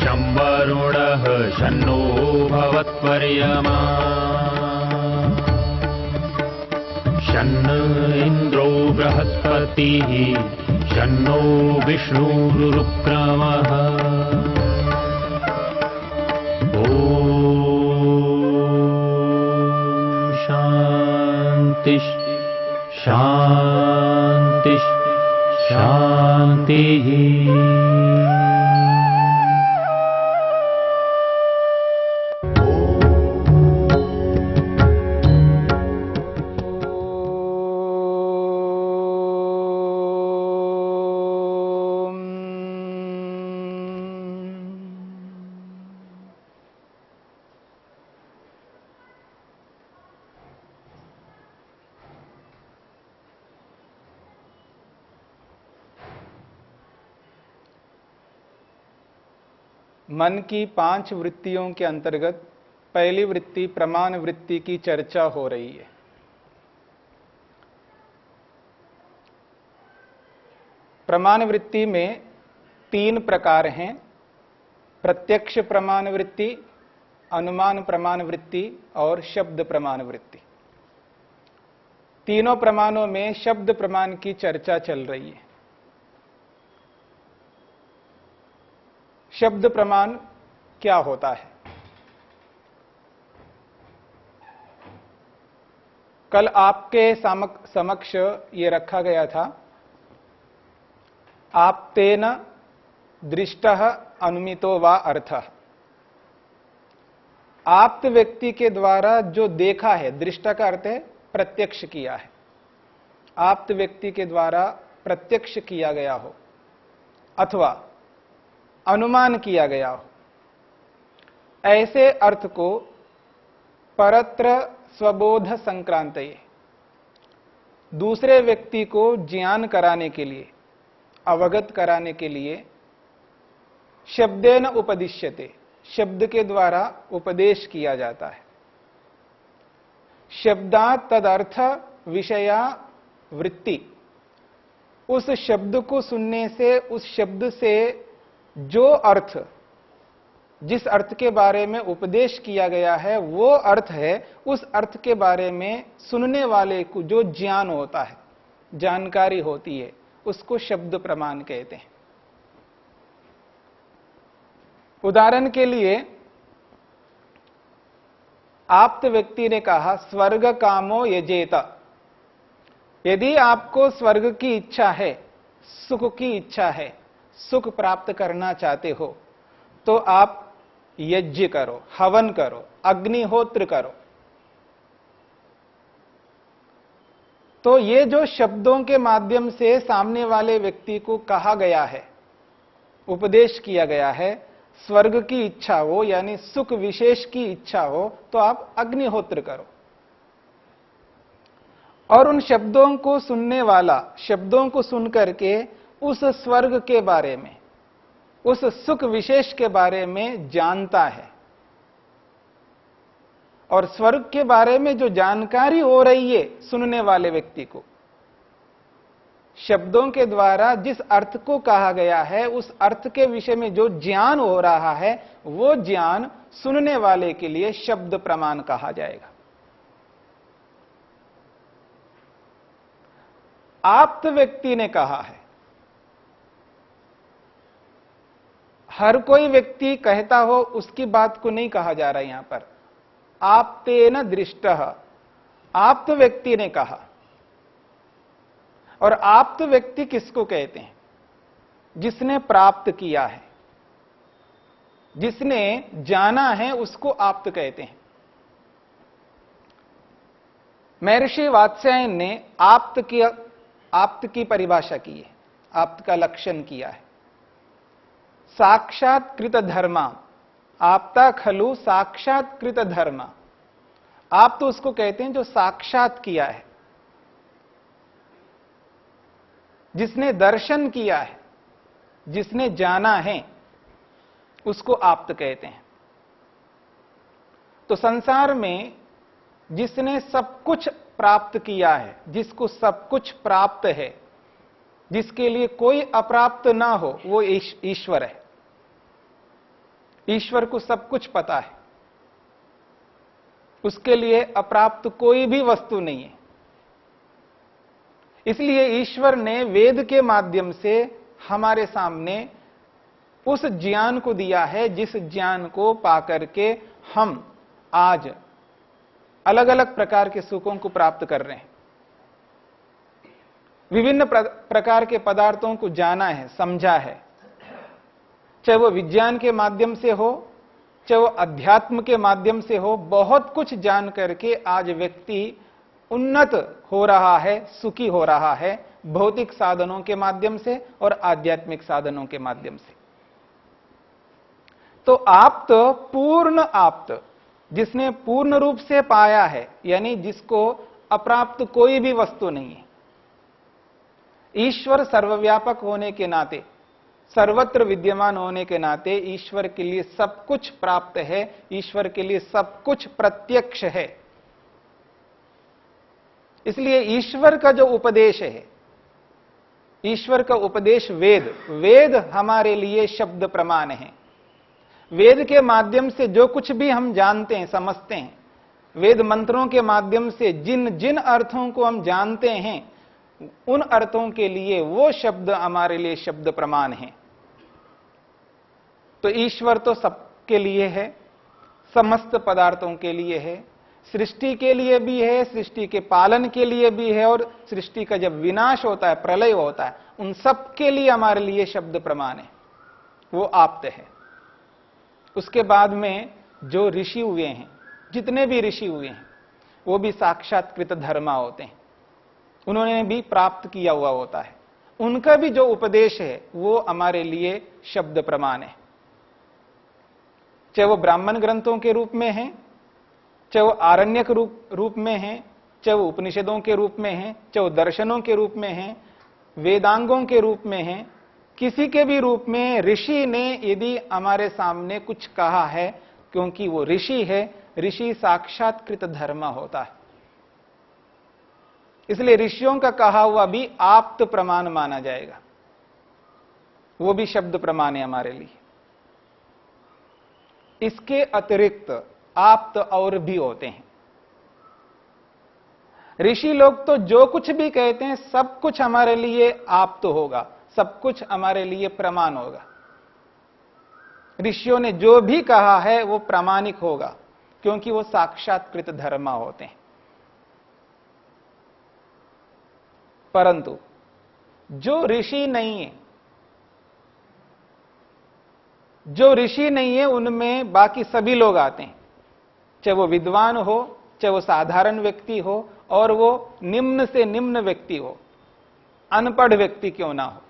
शं वरुणः शन्नो भवत्वर्यमा शन्न इन्द्रो बृहस्पतिः शन्नो विष्णुरुक्रमः ॐ शान्ति शान्ति शान्तिः। मन की 5 वृत्तियों के अंतर्गत पहली वृत्ति प्रमाण वृत्ति की चर्चा हो रही है। प्रमाण वृत्ति में 3 प्रकार हैं, प्रत्यक्ष प्रमाण वृत्ति, अनुमान प्रमाण वृत्ति और शब्द प्रमाण वृत्ति। तीनों प्रमाणों में शब्द प्रमाण की चर्चा चल रही है। शब्द प्रमाण क्या होता है? कल आपके समक्ष ये रखा गया था, आप्तेन दृष्टः अनुमितो वा अर्थः। आप्त व्यक्ति के द्वारा जो देखा है, दृष्टा का अर्थ है प्रत्यक्ष किया है, आप्त व्यक्ति के द्वारा प्रत्यक्ष किया गया हो अथवा अनुमान किया गया हो, ऐसे अर्थ को परत्र स्वबोध संक्रांतये, दूसरे व्यक्ति को ज्ञान कराने के लिए, अवगत कराने के लिए शब्देन उपदिश्यते, शब्द के द्वारा उपदेश किया जाता है। शब्दात् तदर्थ विषया वृत्ति, उस शब्द को सुनने से, उस शब्द से जो अर्थ, जिस अर्थ के बारे में उपदेश किया गया है वो अर्थ है, उस अर्थ के बारे में सुनने वाले को जो ज्ञान होता है, जानकारी होती है, उसको शब्द प्रमाण कहते हैं। उदाहरण के लिए आप्त व्यक्ति ने कहा स्वर्ग कामो यजेत, यदि आपको स्वर्ग की इच्छा है, सुख की इच्छा है, सुख प्राप्त करना चाहते हो तो आप यज्ञ करो, हवन करो, अग्निहोत्र करो। तो ये जो शब्दों के माध्यम से सामने वाले व्यक्ति को कहा गया है, उपदेश किया गया है, स्वर्ग की इच्छा हो यानी सुख विशेष की इच्छा हो तो आप अग्निहोत्र करो। और उन शब्दों को सुनने वाला, शब्दों को सुनकर के उस स्वर्ग के बारे में, उस सुख विशेष के बारे में जानता है। और स्वर्ग के बारे में जो जानकारी हो रही है सुनने वाले व्यक्ति को, शब्दों के द्वारा जिस अर्थ को कहा गया है उस अर्थ के विषय में जो ज्ञान हो रहा है, वो ज्ञान सुनने वाले के लिए शब्द प्रमाण कहा जाएगा। आप्त व्यक्ति ने कहा है, हर कोई व्यक्ति कहता हो उसकी बात को नहीं कहा जा रहा है। यहां पर आप्तेन दृष्टः, आप्त व्यक्ति ने कहा। और आप्त व्यक्ति किसको कहते हैं? जिसने प्राप्त किया है, जिसने जाना है, उसको आप्त कहते हैं। महर्षि वात्स्यायन ने आप्त की परिभाषा की है, आप्त का लक्षण किया है। साक्षात्कृत धर्मा, आपता खलु साक्षात्कृत धर्मा। आप तो उसको कहते हैं जो साक्षात किया है, जिसने दर्शन किया है, जिसने जाना है, उसको आप्त कहते हैं। तो संसार में जिसने सब कुछ प्राप्त किया है, जिसको सब कुछ प्राप्त है, जिसके लिए कोई अप्राप्त ना हो, वो ईश्वर है। ईश्वर को सब कुछ पता है, उसके लिए अप्राप्त कोई भी वस्तु नहीं है। इसलिए ईश्वर ने वेद के माध्यम से हमारे सामने उस ज्ञान को दिया है जिस ज्ञान को पाकर के हम आज अलग अलग प्रकार के सुखों को प्राप्त कर रहे हैं। विभिन्न प्रकार के पदार्थों को जाना है, समझा है, चाहे वो विज्ञान के माध्यम से हो, चाहे वो अध्यात्म के माध्यम से हो। बहुत कुछ जान करके आज व्यक्ति उन्नत हो रहा है, सुखी हो रहा है, भौतिक साधनों के माध्यम से और आध्यात्मिक साधनों के माध्यम से। तो आप्त, पूर्ण आप्त, जिसने पूर्ण रूप से पाया है, यानी जिसको अप्राप्त कोई भी वस्तु नहीं है। ईश्वर सर्वव्यापक होने के नाते, सर्वत्र विद्यमान होने के नाते ईश्वर के लिए सब कुछ प्राप्त है, ईश्वर के लिए सब कुछ प्रत्यक्ष है। इसलिए ईश्वर का जो उपदेश है, ईश्वर का उपदेश वेद, वेद हमारे लिए शब्द प्रमाण है। वेद के माध्यम से जो कुछ भी हम जानते हैं, समझते हैं, वेद मंत्रों के माध्यम से जिन जिन अर्थों को हम जानते हैं, उन अर्थों के लिए वो शब्द हमारे लिए शब्द प्रमाण है। तो ईश्वर तो सबके लिए है, समस्त पदार्थों के लिए है, सृष्टि के लिए भी है, सृष्टि के पालन के लिए भी है, और सृष्टि का जब विनाश होता है, प्रलय होता है, उन सब के लिए हमारे लिए शब्द प्रमाण है, वो आप्त है। उसके बाद में जो ऋषि हुए हैं, जितने भी ऋषि हुए हैं, वो भी साक्षात्कृत धर्मा होते हैं, उन्होंने भी प्राप्त किया हुआ होता है। उनका भी जो उपदेश है वो हमारे लिए शब्द प्रमाण है, चाहे वो ब्राह्मण ग्रंथों के रूप में है, चाहे वो आरण्यक रूप में है, चाहे वो उपनिषदों के रूप में है, चाहे वो दर्शनों के रूप में है, वेदांगों के रूप में है, किसी के भी रूप में ऋषि ने यदि हमारे सामने कुछ कहा है, क्योंकि वो ऋषि है, ऋषि साक्षात्कृत धर्म होता है। इसलिए ऋषियों का कहा हुआ भी आप्त प्रमाण माना जाएगा, वो भी शब्द प्रमाण है हमारे लिए। इसके अतिरिक्त आप्त और भी होते हैं। ऋषि लोग तो जो कुछ भी कहते हैं सब कुछ हमारे लिए आप्त होगा, सब कुछ हमारे लिए प्रमाण होगा। ऋषियों ने जो भी कहा है वो प्रामाणिक होगा, क्योंकि वो साक्षात्कृत धर्मा होते हैं। परंतु जो ऋषि नहीं है, जो ऋषि नहीं है, उनमें बाकी सभी लोग आते हैं, चाहे वो विद्वान हो, चाहे वो साधारण व्यक्ति हो, और वो निम्न से निम्न व्यक्ति हो, अनपढ़ व्यक्ति क्यों ना हो,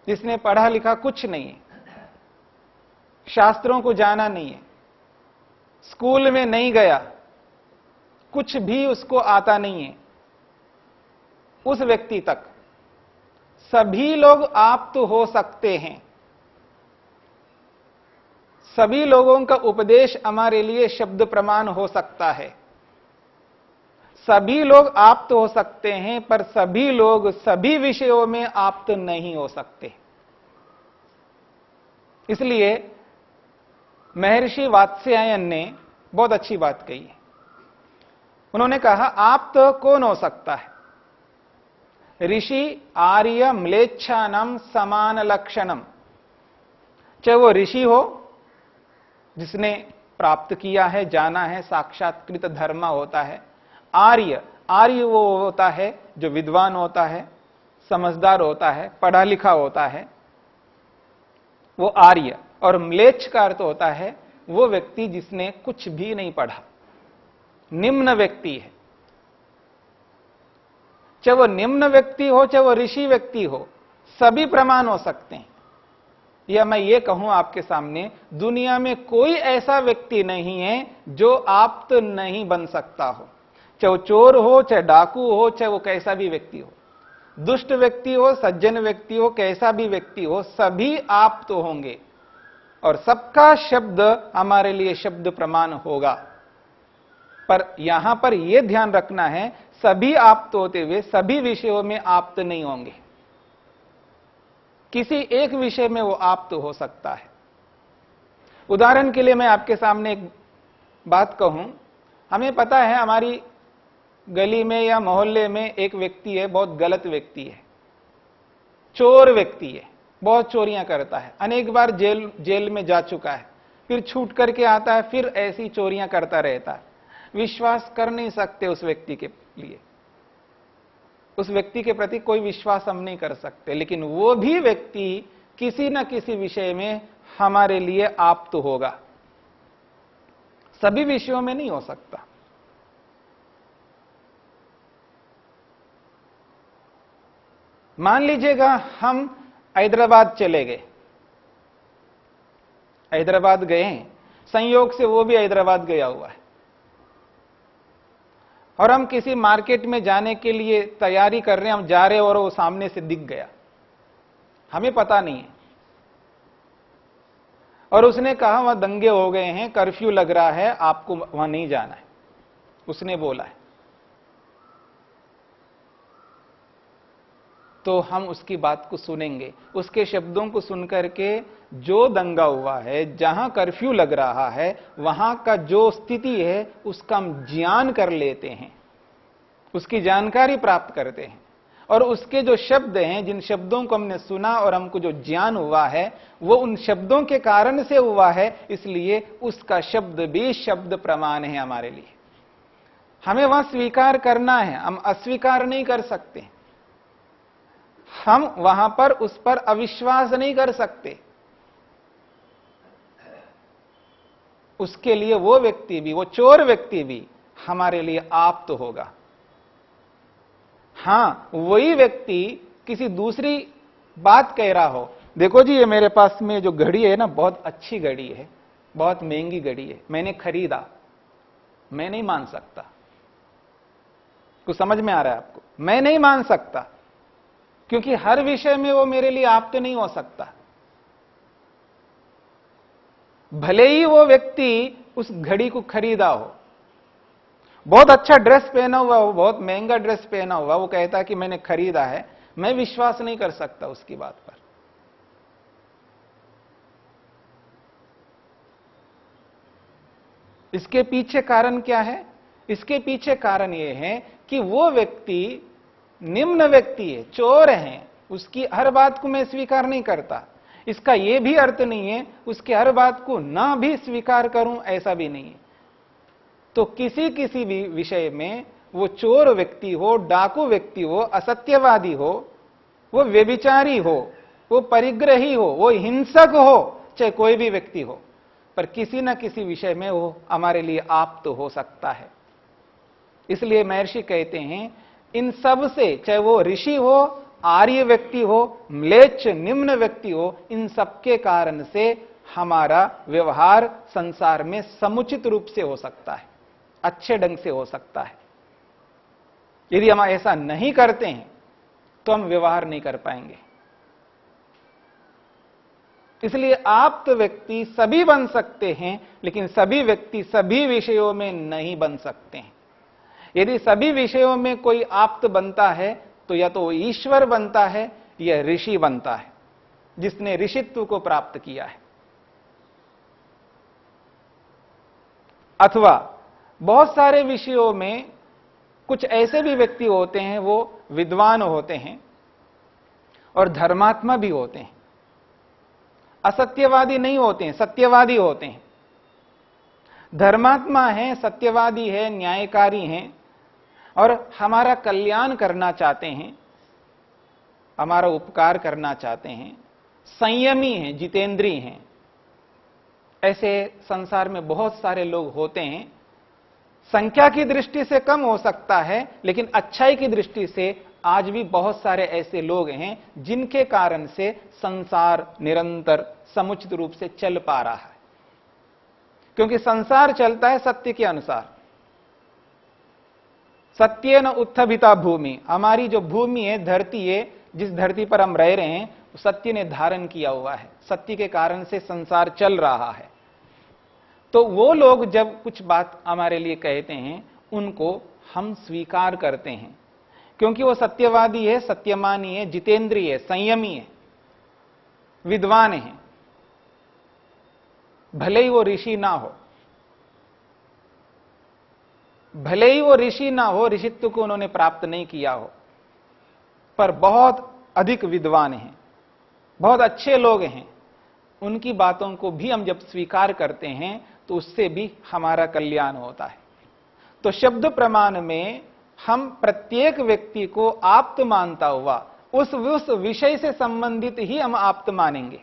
जिसने पढ़ा लिखा कुछ नहीं है, शास्त्रों को जाना नहीं है, स्कूल में नहीं गया, कुछ भी उसको आता नहीं है, उस व्यक्ति तक सभी लोग आप्त हो सकते हैं। सभी लोगों का उपदेश हमारे लिए शब्द प्रमाण हो सकता है, सभी लोग आप्त हो सकते हैं, पर सभी लोग सभी विषयों में आप्त नहीं हो सकते। इसलिए महर्षि वात्स्यायन ने बहुत अच्छी बात कही है। उन्होंने कहा आप्त कौन हो सकता है? ऋषि आर्य म्लेच्छानम समान लक्षणम। चाहे वो ऋषि हो जिसने प्राप्त किया है, जाना है, साक्षात्कृत धर्म होता है। आर्य, आर्य वो होता है जो विद्वान होता है, समझदार होता है, पढ़ा लिखा होता है, वो आर्य। और म्लेच्छ का अर्थ होता है वो व्यक्ति जिसने कुछ भी नहीं पढ़ा, निम्न व्यक्ति है। चाहे वो निम्न व्यक्ति हो, चाहे वो ऋषि व्यक्ति हो, सभी प्रमाण हो सकते हैं। या मैं ये कहूं आपके सामने, दुनिया में कोई ऐसा व्यक्ति नहीं है जो आप्त नहीं बन सकता हो। चाहे वो चोर हो, चाहे डाकू हो, चाहे वो कैसा भी व्यक्ति हो, दुष्ट व्यक्ति हो, सज्जन व्यक्ति हो, कैसा भी व्यक्ति हो, सभी आप्त होंगे और सबका शब्द हमारे लिए शब्द प्रमाण होगा। पर यहां पर यह ध्यान रखना है, सभी आप्त होते हुए सभी विषयों में आप्त नहीं होंगे। किसी एक विषय में वो आप्त हो सकता है। उदाहरण के लिए मैं आपके सामने एक बात कहूं, हमें पता है हमारी गली में या मोहल्ले में एक व्यक्ति है, बहुत गलत व्यक्ति है, चोर व्यक्ति है, बहुत चोरियां करता है, अनेक बार जेल में जा चुका है, फिर छूट करके आता है, फिर ऐसी चोरियां करता रहता है। विश्वास कर नहीं सकते उस व्यक्ति के लिए, उस व्यक्ति के प्रति कोई विश्वास हम नहीं कर सकते, लेकिन वो भी व्यक्ति किसी न किसी विषय में हमारे लिए आप्त होगा। सभी विषयों में नहीं हो सकता। मान लीजिएगा हम हैदराबाद चले गए, हैदराबाद गए हैं, संयोग से वो भी हैदराबाद गया हुआ है, और हम किसी मार्केट में जाने के लिए तैयारी कर रहे हैं, हम जा रहे हैं और वो सामने से दिख गया, हमें पता नहीं है, और उसने कहा वहां दंगे हो गए हैं, कर्फ्यू लग रहा है, आपको वहां नहीं जाना है, उसने बोला है, तो हम उसकी बात को सुनेंगे, उसके शब्दों को सुनकर के जो दंगा हुआ है, जहां कर्फ्यू लग रहा है, वहां का जो स्थिति है उसका हम ज्ञान कर लेते हैं, उसकी जानकारी प्राप्त करते हैं, और उसके जो शब्द हैं, जिन शब्दों को हमने सुना और हमको जो ज्ञान हुआ है, वो उन शब्दों के कारण से हुआ है, इसलिए उसका शब्द भी शब्द प्रमाण है हमारे लिए। हमें वहां स्वीकार करना है, हम अस्वीकार नहीं कर सकते, हम वहां पर उस पर अविश्वास नहीं कर सकते। उसके लिए वो व्यक्ति भी, वो चोर व्यक्ति भी हमारे लिए आप्त होगा। हां, वही व्यक्ति किसी दूसरी बात कह रहा हो, देखो जी ये मेरे पास में जो घड़ी है ना, बहुत अच्छी घड़ी है, बहुत महंगी घड़ी है, मैंने खरीदा, मैं नहीं मान सकता। कुछ समझ में आ रहा है आपको? मैं नहीं मान सकता, क्योंकि हर विषय में वो मेरे लिए आप्त नहीं हो सकता। भले ही वो व्यक्ति उस घड़ी को खरीदा हो, बहुत अच्छा ड्रेस पहना हुआ हो, बहुत महंगा ड्रेस पहना हुआ, वो कहता है कि मैंने खरीदा है, मैं विश्वास नहीं कर सकता उसकी बात पर। इसके पीछे कारण क्या है? इसके पीछे कारण यह है कि वो व्यक्ति निम्न व्यक्ति है, चोर है, उसकी हर बात को मैं स्वीकार नहीं करता। इसका यह भी अर्थ नहीं है उसकी हर बात को ना भी स्वीकार करूं, ऐसा भी नहीं है। तो किसी किसी भी विषय में वो चोर व्यक्ति हो, डाकू व्यक्ति हो, असत्यवादी हो, वो व्यभिचारी हो, वो परिग्रही हो, वो हिंसक हो, चाहे कोई भी व्यक्ति हो, पर किसी न किसी विषय में वो हमारे लिए आप्त हो सकता है। इसलिए महर्षि कहते हैं इन सब से, चाहे वो ऋषि हो, आर्य व्यक्ति हो, म्लेच्छ निम्न व्यक्ति हो, इन सबके कारण से हमारा व्यवहार संसार में समुचित रूप से हो सकता है, अच्छे ढंग से हो सकता है। यदि हम ऐसा नहीं करते हैं तो हम व्यवहार नहीं कर पाएंगे। इसलिए आप्त व्यक्ति सभी बन सकते हैं, लेकिन सभी व्यक्ति सभी विषयों में नहीं बन सकते हैं। यदि सभी विषयों में कोई आप्त बनता है तो या तो ईश्वर बनता है या ऋषि बनता है, जिसने ऋषित्व को प्राप्त किया है। अथवा बहुत सारे विषयों में कुछ ऐसे भी व्यक्ति होते हैं, वो विद्वान होते हैं और धर्मात्मा भी होते हैं, असत्यवादी नहीं होते हैं, सत्यवादी होते हैं। धर्मात्मा है, सत्यवादी है, न्यायकारी हैं और हमारा कल्याण करना चाहते हैं, हमारा उपकार करना चाहते हैं, संयमी हैं, जितेंद्री हैं। ऐसे संसार में बहुत सारे लोग होते हैं। संख्या की दृष्टि से कम हो सकता है, लेकिन अच्छाई की दृष्टि से आज भी बहुत सारे ऐसे लोग हैं जिनके कारण से संसार निरंतर समुचित रूप से चल पा रहा है, क्योंकि संसार चलता है सत्य के अनुसार। सत्य न उत्थिता भूमि, हमारी जो भूमि है, धरती है, जिस धरती पर हम रह रहे हैं, सत्य ने धारण किया हुआ है, सत्य के कारण से संसार चल रहा है। तो वो लोग जब कुछ बात हमारे लिए कहते हैं, उनको हम स्वीकार करते हैं, क्योंकि वो सत्यवादी है, सत्यमानी है, जितेंद्रिय है, संयमी है, विद्वान है, भले ही वो ऋषि ना हो, भले ही वो ऋषि ना हो, ऋषित्व को उन्होंने प्राप्त नहीं किया हो, पर बहुत अधिक विद्वान हैं, बहुत अच्छे लोग हैं, उनकी बातों को भी हम जब स्वीकार करते हैं तो उससे भी हमारा कल्याण होता है। तो शब्द प्रमाण में हम प्रत्येक व्यक्ति को आप्त मानता हुआ उस विषय से संबंधित ही हम आप्त मानेंगे।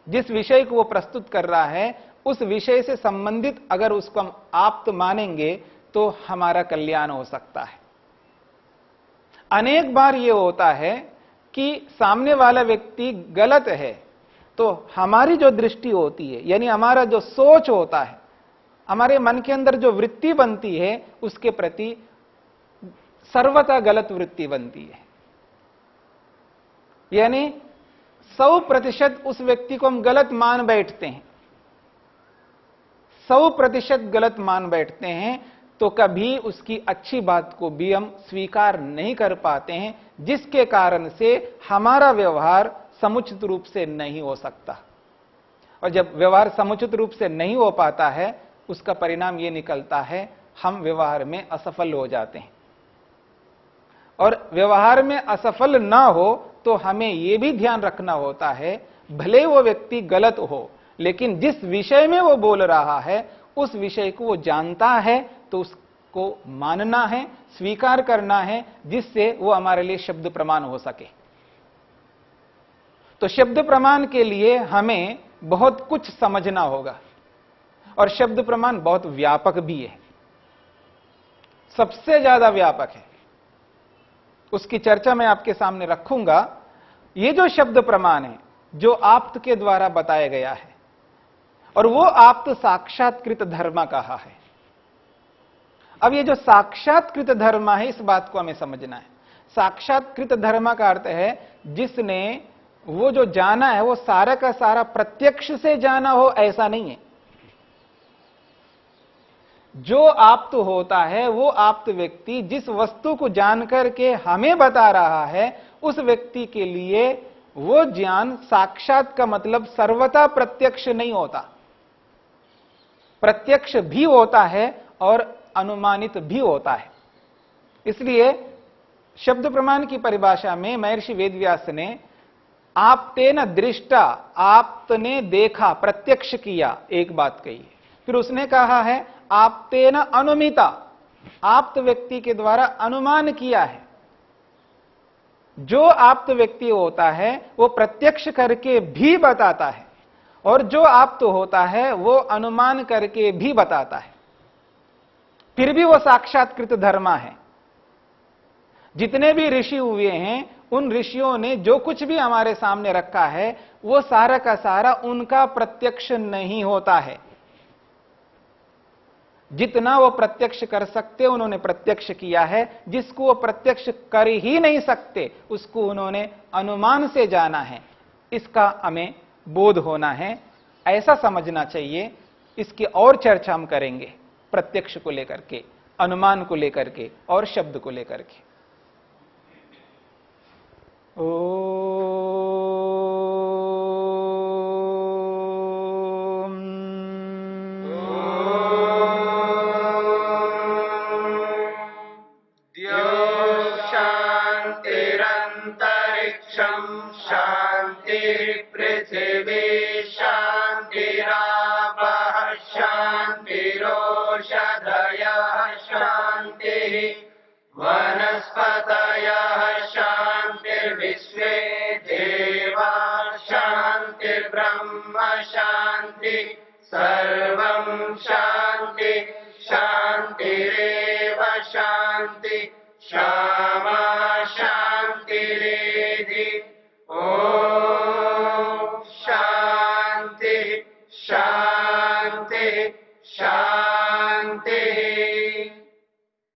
जिस विषय को वो प्रस्तुत कर रहा है उस विषय से संबंधित अगर उसको हम आप्त मानेंगे तो हमारा कल्याण हो सकता है। अनेक बार ये होता है कि सामने वाला व्यक्ति गलत है तो हमारी जो दृष्टि होती है, यानी हमारा जो सोच होता है, हमारे मन के अंदर जो वृत्ति बनती है उसके प्रति सर्वथा गलत वृत्ति बनती है। यानी 100% उस व्यक्ति को हम गलत मान बैठते हैं, 100% गलत मान बैठते हैं, तो कभी उसकी अच्छी बात को भी हम स्वीकार नहीं कर पाते हैं, जिसके कारण से हमारा व्यवहार समुचित रूप से नहीं हो सकता। और जब व्यवहार समुचित रूप से नहीं हो पाता है उसका परिणाम यह निकलता है हम व्यवहार में असफल हो जाते हैं। और व्यवहार में असफल ना हो तो हमें यह भी ध्यान रखना होता है, भले वो व्यक्ति गलत हो लेकिन जिस विषय में वो बोल रहा है उस विषय को वो जानता है तो उसको मानना है, स्वीकार करना है, जिससे वो हमारे लिए शब्द प्रमाण हो सके। तो शब्द प्रमाण के लिए हमें बहुत कुछ समझना होगा और शब्द प्रमाण बहुत व्यापक भी है, सबसे ज्यादा व्यापक है। उसकी चर्चा मैं आपके सामने रखूंगा। ये जो शब्द प्रमाण है जो आप्त के द्वारा बताया गया है और वो आप्त साक्षात्कृत धर्म कहा है। अब ये जो साक्षात्कृत धर्म है इस बात को हमें समझना है। साक्षात्कृत धर्म का अर्थ है जिसने वो जो जाना है वो सारा का सारा प्रत्यक्ष से जाना हो, ऐसा नहीं है। जो आप्त होता है वो आप्त व्यक्ति जिस वस्तु को जानकर के हमें बता रहा है उस व्यक्ति के लिए वो ज्ञान साक्षात का मतलब सर्वथा प्रत्यक्ष नहीं होता, प्रत्यक्ष भी होता है और अनुमानित भी होता है। इसलिए शब्द प्रमाण की परिभाषा में महर्षि वेदव्यास ने आप्तेन दृष्टा, आपने देखा, प्रत्यक्ष किया, एक बात कही है। फिर उसने कहा है आप्तेन अनुमिता, आप्त व्यक्ति के द्वारा अनुमान किया है। जो आप्त व्यक्ति होता है वो प्रत्यक्ष करके भी बताता है और जो आप्त होता है वो अनुमान करके भी बताता है, फिर भी वो साक्षात्कृत धर्म है। जितने भी ऋषि हुए हैं उन ऋषियों ने जो कुछ भी हमारे सामने रखा है वो सारा का सारा उनका प्रत्यक्ष नहीं होता है। जितना वो प्रत्यक्ष कर सकते उन्होंने प्रत्यक्ष किया है, जिसको वो प्रत्यक्ष कर ही नहीं सकते उसको उन्होंने अनुमान से जाना है। इसका हमें बोध होना है, ऐसा समझना चाहिए। इसकी और चर्चा हम करेंगे प्रत्यक्ष को लेकर के, अनुमान को लेकर के और शब्द को लेकर के। शांतिरंतरिक्षं शांति पृथिवी शांतिरापः शांतिरोषधयः शांतिः वनस्पतयः शांतिर्विश्वे देवा शांतिर्ब्रह्म शांति सर्वं शांति शांतिरेव शांति शांति